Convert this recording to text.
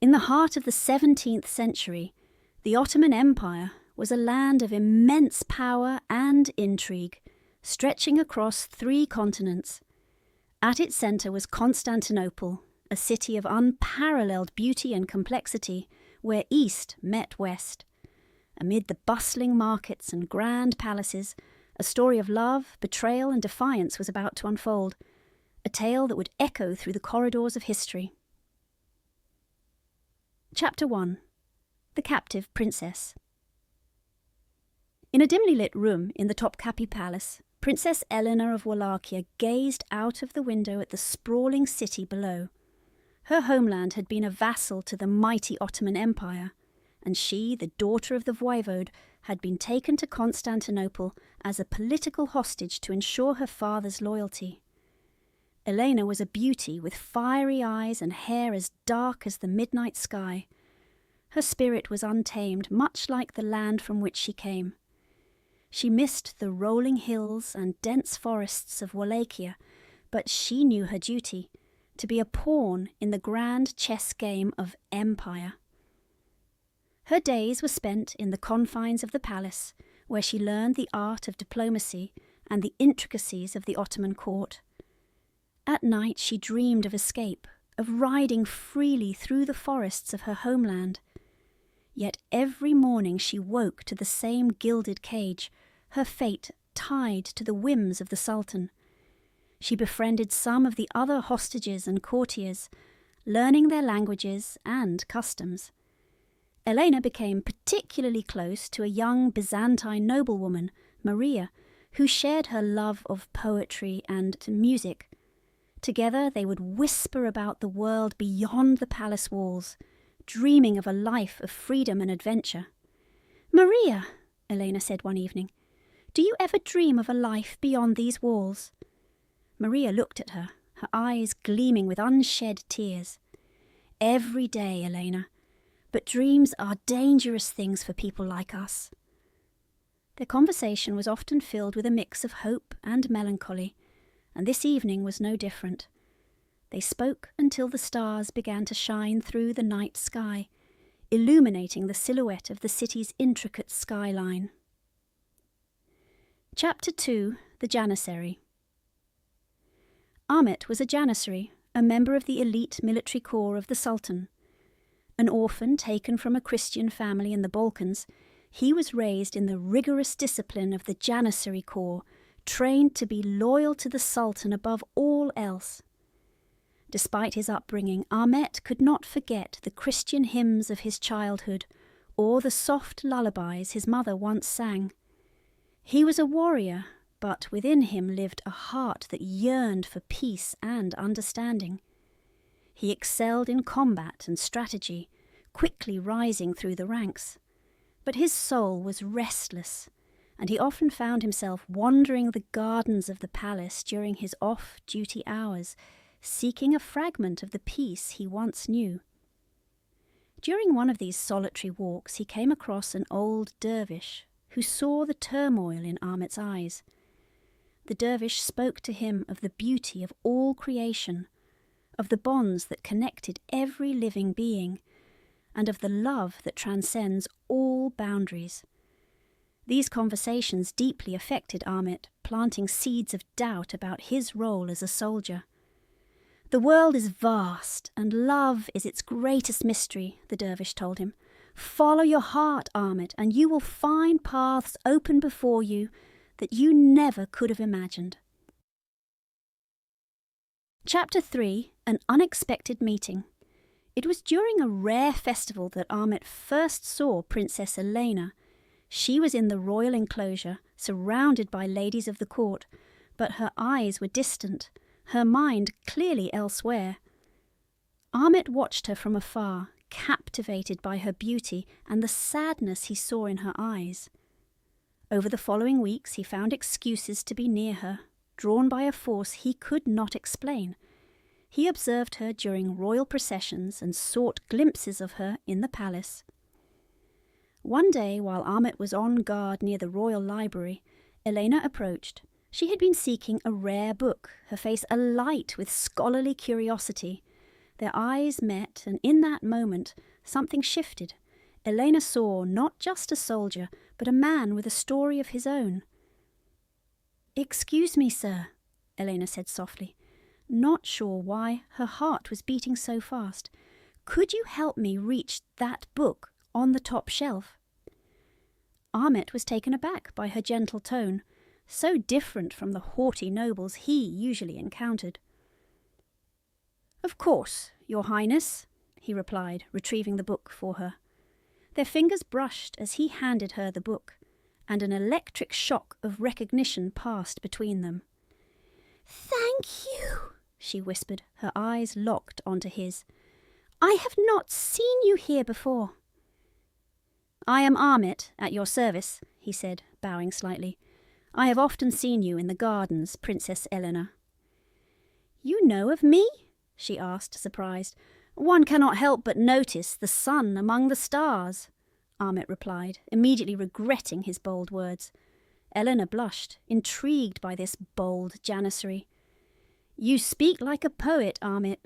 In the heart of the 17th century, the Ottoman Empire was a land of immense power and intrigue, stretching across 3 continents. At its centre was Constantinople, a city of unparalleled beauty and complexity, where East met West. Amid the bustling markets and grand palaces, a story of love, betrayal and defiance was about to unfold, a tale that would echo through the corridors of history. Chapter 1. The Captive Princess. In a dimly lit room in the Topkapi Palace, Princess Elena of Wallachia gazed out of the window at the sprawling city below. Her homeland had been a vassal to the mighty Ottoman Empire, and she, the daughter of the voivode, had been taken to Constantinople as a political hostage to ensure her father's loyalty. Elena was a beauty with fiery eyes and hair as dark as the midnight sky. Her spirit was untamed, much like the land from which she came. She missed the rolling hills and dense forests of Wallachia, but she knew her duty, to be a pawn in the grand chess game of empire. Her days were spent in the confines of the palace, where she learned the art of diplomacy and the intricacies of the Ottoman court. At night she dreamed of escape, of riding freely through the forests of her homeland. Yet every morning she woke to the same gilded cage, her fate tied to the whims of the Sultan. She befriended some of the other hostages and courtiers, learning their languages and customs. Elena became particularly close to a young Byzantine noblewoman, Maria, who shared her love of poetry and music. Together they would whisper about the world beyond the palace walls, dreaming of a life of freedom and adventure. "Maria," Elena said one evening, "do you ever dream of a life beyond these walls?" Maria looked at her, her eyes gleaming with unshed tears. "Every day, Elena, but dreams are dangerous things for people like us." Their conversation was often filled with a mix of hope and melancholy, and this evening was no different. They spoke until the stars began to shine through the night sky, illuminating the silhouette of the city's intricate skyline. Chapter 2. The Janissary. Ahmet was a Janissary, a member of the elite military corps of the Sultan. An orphan taken from a Christian family in the Balkans, he was raised in the rigorous discipline of the Janissary corps, trained to be loyal to the Sultan above all else. Despite his upbringing, Ahmet could not forget the Christian hymns of his childhood or the soft lullabies his mother once sang. He was a warrior, but within him lived a heart that yearned for peace and understanding. He excelled in combat and strategy, quickly rising through the ranks. But his soul was restless, and he often found himself wandering the gardens of the palace during his off-duty hours, seeking a fragment of the peace he once knew. During one of these solitary walks he came across an old dervish who saw the turmoil in Ahmet's eyes. The dervish spoke to him of the beauty of all creation, of the bonds that connected every living being, and of the love that transcends all boundaries. These conversations deeply affected Ahmet, planting seeds of doubt about his role as a soldier. "The world is vast, and love is its greatest mystery," the dervish told him. "Follow your heart, Ahmet, and you will find paths open before you that you never could have imagined." Chapter 3. An Unexpected Meeting. It was during a rare festival that Ahmet first saw Princess Elena. She was in the royal enclosure, surrounded by ladies of the court, but her eyes were distant, her mind clearly elsewhere. Ahmet watched her from afar, captivated by her beauty and the sadness he saw in her eyes. Over the following weeks he found excuses to be near her, drawn by a force he could not explain. He observed her during royal processions and sought glimpses of her in the palace. One day, while Ahmet was on guard near the royal library, Elena approached. She had been seeking a rare book, her face alight with scholarly curiosity. Their eyes met, and in that moment something shifted. Elena saw not just a soldier, but a man with a story of his own. "Excuse me, sir," Elena said softly, not sure why her heart was beating so fast. "Could you help me reach that book on the top shelf?" Ahmet was taken aback by her gentle tone, so different from the haughty nobles he usually encountered. "Of course, Your Highness," he replied, retrieving the book for her. Their fingers brushed as he handed her the book, and an electric shock of recognition passed between them. "Thank you," she whispered, her eyes locked onto his. "I have not seen you here before." "I am Ahmet, at your service," he said, bowing slightly. "I have often seen you in the gardens, Princess Elena." "You know of me?" she asked, surprised. "One cannot help but notice the sun among the stars," Ahmet replied, immediately regretting his bold words. Elena blushed, intrigued by this bold Janissary. "You speak like a poet, Ahmet,"